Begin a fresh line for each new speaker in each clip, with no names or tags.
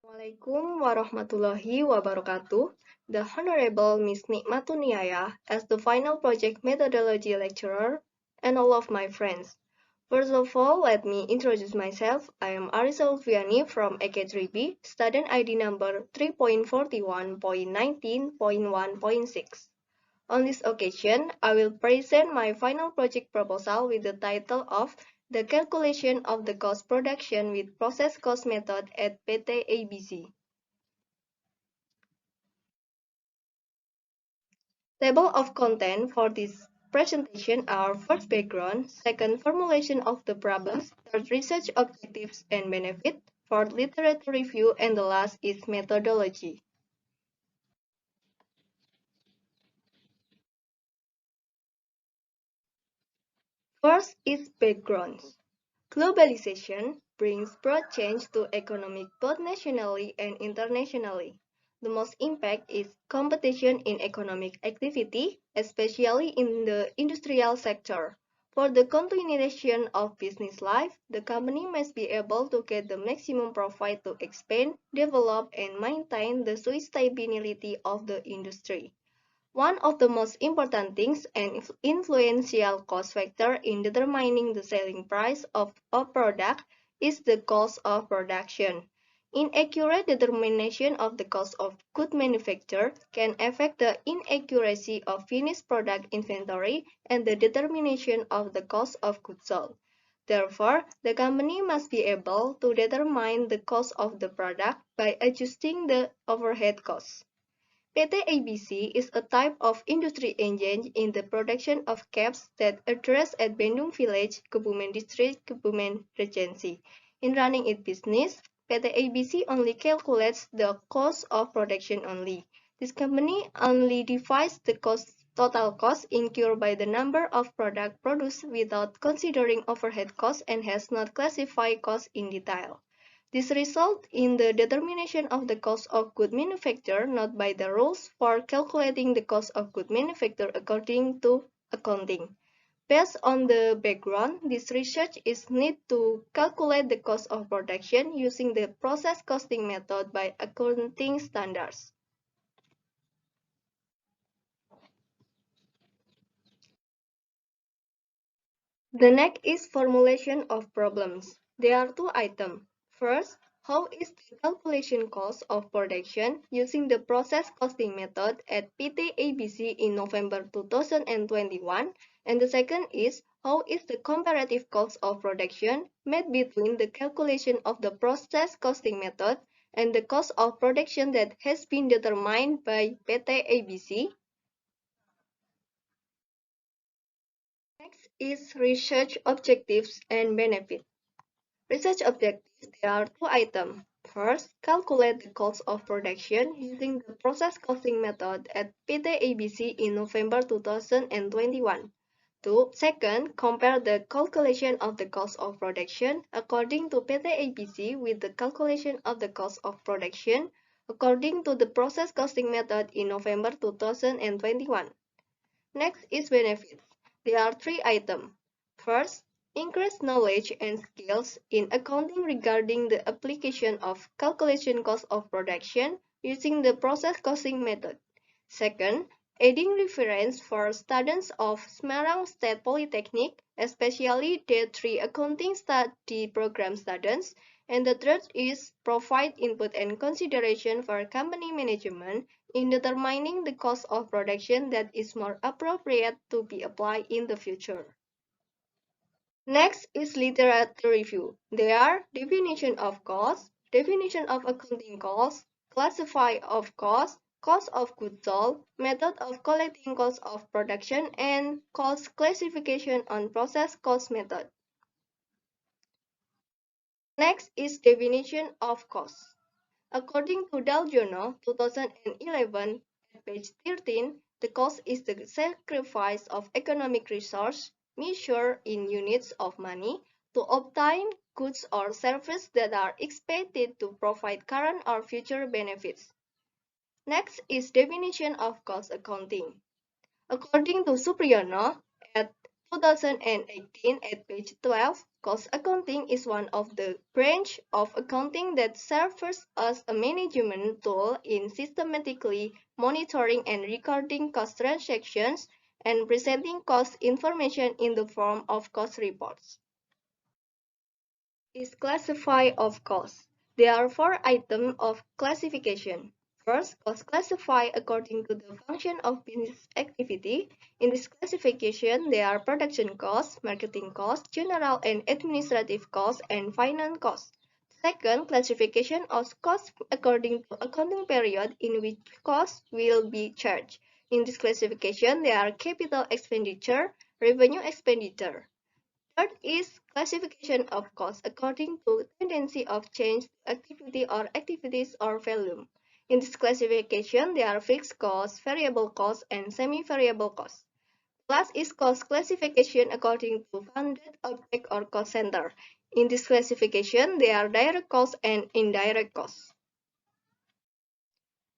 Assalamualaikum warahmatullahi wabarakatuh. The Honorable Miss Nikmatuniaya as the final project methodology lecturer and all of my friends. First of all, let me introduce myself. I am Arisa Ulfiani from AK3B, student ID number 3.41.19.1.6. On this occasion, I will present my final project proposal with the title of The Calculation of the Cost Production with Process Cost Method at PT ABC. Table of content for this presentation are first background, second formulation of the problems, third research objectives and benefit, fourth literature review, and the last is methodology. First is background. Globalization brings broad change to economic both nationally and internationally. The most impact is competition in economic activity, especially in the industrial sector. For the continuation of business life, the company must be able to get the maximum profit to expand, develop, and maintain the sustainability of the industry. One of the most important things and influential cost factor in determining the selling price of a product is the cost of production. Inaccurate determination of the cost of good manufacture can affect the inaccuracy of finished product inventory and the determination of the cost of goods sold. Therefore, the company must be able to determine the cost of the product by adjusting the overhead costs. PT ABC is a type of industry engaged in the production of caps that address at Bandung Village, Kebumen District, Kebumen Regency. In running its business, PT ABC only calculates the cost of production only. This company only divides the total cost incurred by the number of products produced without considering overhead costs and has not classified costs in detail. This results in the determination of the cost of good manufacture not by the rules for calculating the cost of good manufacture according to accounting. Based on the background, this research is need to calculate the cost of production using the process costing method by accounting standards. The next is formulation of problems. There are two items. First, how is the calculation cost of production using the process costing method at PT ABC in November 2021? And the second is, how is the comparative cost of production made between the calculation of the process costing method and the cost of production that has been determined by PT ABC? Next is research objectives and benefits. Research objectives, there are two items. First, calculate the cost of production using the process costing method at PT ABC in November 2021. Second, compare the calculation of the cost of production according to PT ABC with the calculation of the cost of production according to the process costing method in November 2021. Next is benefits. There are three items. First, increase knowledge and skills in accounting regarding the application of calculation cost of production using the process costing method. Second, adding reference for students of Semarang State Polytechnic, especially the three accounting study program students. And the third is provide input and consideration for company management in determining the cost of production that is more appropriate to be applied in the future. Next is literature review. There are definition of cost, definition of accounting cost, classify of cost, cost of goods sold, method of collecting cost of production, and cost classification on process cost method. Next is definition of cost. According to Dow Journal 2011, at page 13, the cost is the sacrifice of economic resource measured in units of money to obtain goods or services that are expected to provide current or future benefits. Next is definition of cost accounting. According to Supriyono, at 2018 at page 12, cost accounting is one of the branch of accounting that serves as a management tool in systematically monitoring and recording cost transactions and presenting cost information in the form of cost reports. Is classify of costs. There are four items of classification. First, cost classify according to the function of business activity. In this classification, there are production costs, marketing costs, general and administrative costs, and finance costs. Second, classification of costs according to accounting period in which costs will be charged. In this classification, there are capital expenditure, revenue expenditure. Third is classification of costs according to tendency of change activity or activities or volume. In this classification, there are fixed costs, variable costs, and semi-variable costs. Last is cost classification according to funded object or cost center. In this classification, there are direct costs and indirect costs.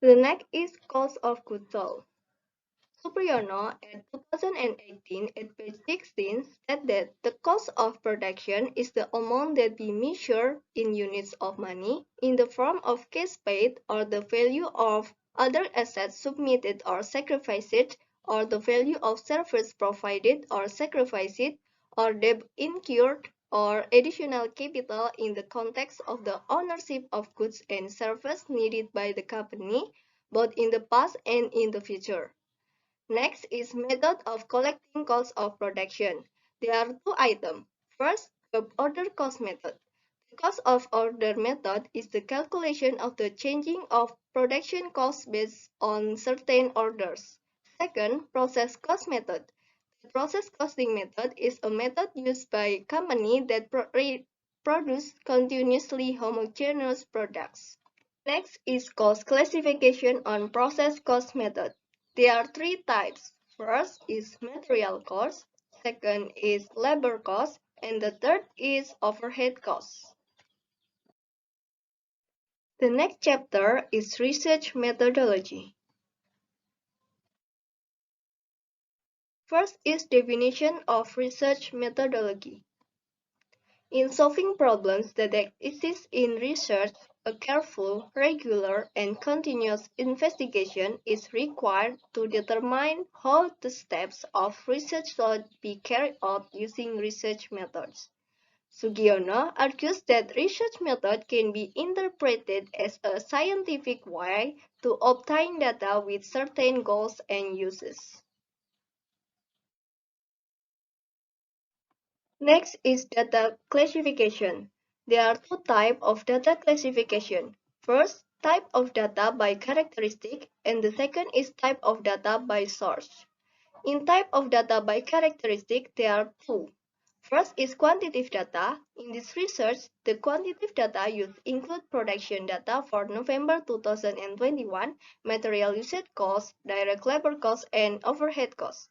The next is cost of goods sold. Supriyono at 2018 at page 16 said that the cost of production is the amount that we measure in units of money in the form of cash paid or the value of other assets submitted or sacrificed or the value of service provided or sacrificed or debt incurred or additional capital in the context of the ownership of goods and services needed by the company both in the past and in the future. Next is method of collecting cost of production. There are two items. First, the order cost method. The cost of order method is the calculation of the changing of production costs based on certain orders. Second, process cost method. The process costing method is a method used by companies that produce continuously homogeneous products. Next is cost classification on process cost method. There are three types. First is material cost, second is labor cost, and the third is overhead cost. The next chapter is research methodology. First is definition of research methodology. In solving problems that exist in research, a careful, regular, and continuous investigation is required to determine how the steps of research should be carried out using research methods. Sugiono argues that research method can be interpreted as a scientific way to obtain data with certain goals and uses. Next is data classification. There are two types of data classification. First, type of data by characteristic, and the second is type of data by source. In type of data by characteristic, there are two. First is quantitative data. In this research, the quantitative data used include production data for November 2021, material usage costs, direct labor costs, and overhead costs.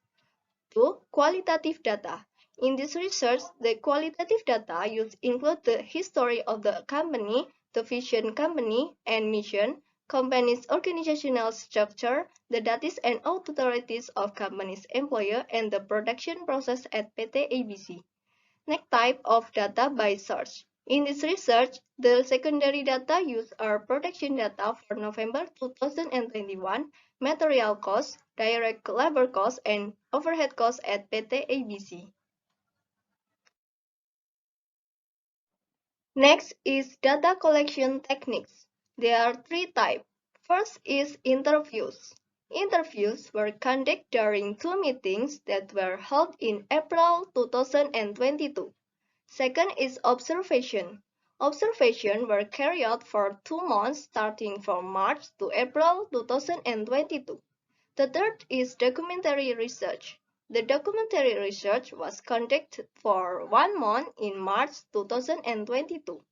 2. Qualitative data. In this research, the qualitative data used include the history of the company, the vision company and mission, company's organizational structure, the duties and authorities of company's employer, and the production process at PT ABC. Next type of data by source. In this research, the secondary data used are production data for November 2021, material costs, direct labor costs, and overhead costs at PT ABC. Next is data collection techniques. There are three types. First is interviews. Interviews were conducted during two meetings that were held in April 2022. Second is observation. Observations were carried out for 2 months starting from March to April 2022. The third is documentary research. The documentary research was conducted for 1 month in March 2022.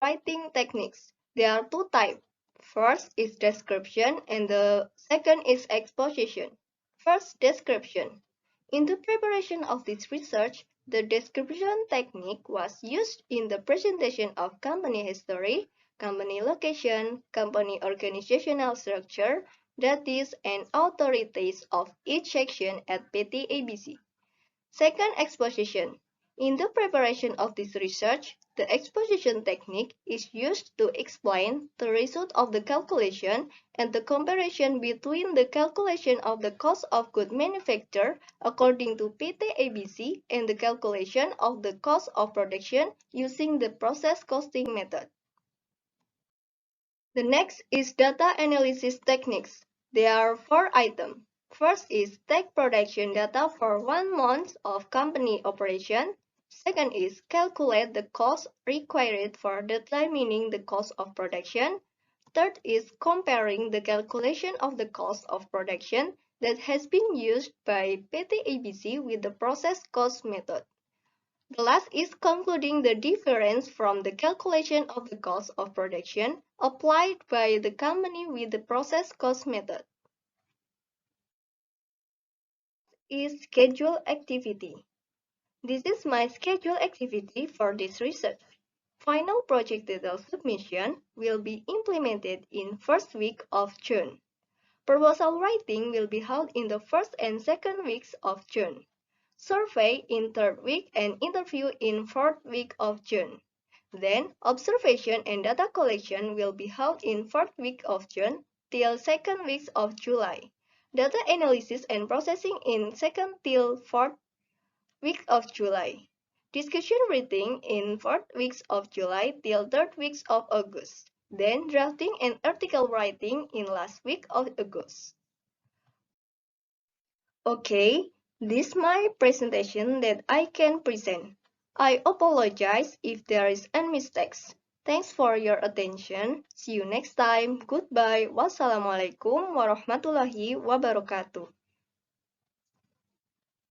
Writing techniques. There are two types. First is description and the second is exposition. First, description. In the preparation of this research, the description technique was used in the presentation of company history, company location, company organizational structure, duties, and authorities of each section at PT ABC. Second, exposition. In the preparation of this research, the exposition technique is used to explain the result of the calculation and the comparison between the calculation of the cost of goods manufactured according to PTABC and the calculation of the cost of production using the process costing method. The next is data analysis techniques. There are 4 items. First is take production data for 1 month of company operation. Second is calculate the cost required for determining the cost of production. Third is comparing the calculation of the cost of production that has been used by PTABC with the process cost method. The last is concluding the difference from the calculation of the cost of production applied by the company with the process cost method. Is schedule activity. This is my schedule activity for this research. Final project detail submission will be implemented in first week of June. Proposal writing will be held in the first and second weeks of June. Survey in third week and interview in fourth week of June. Then, observation and data collection will be held in fourth week of June till second week of July. Data analysis and processing in second till fourth week of July. Discussion reading in fourth weeks of July till third weeks of August. Then drafting and article writing in last week of August. Okay, this is my presentation that I can present. I apologize if there is any mistakes. Thanks for your attention. See you next time. Goodbye. Wassalamualaikum warahmatullahi wabarakatuh.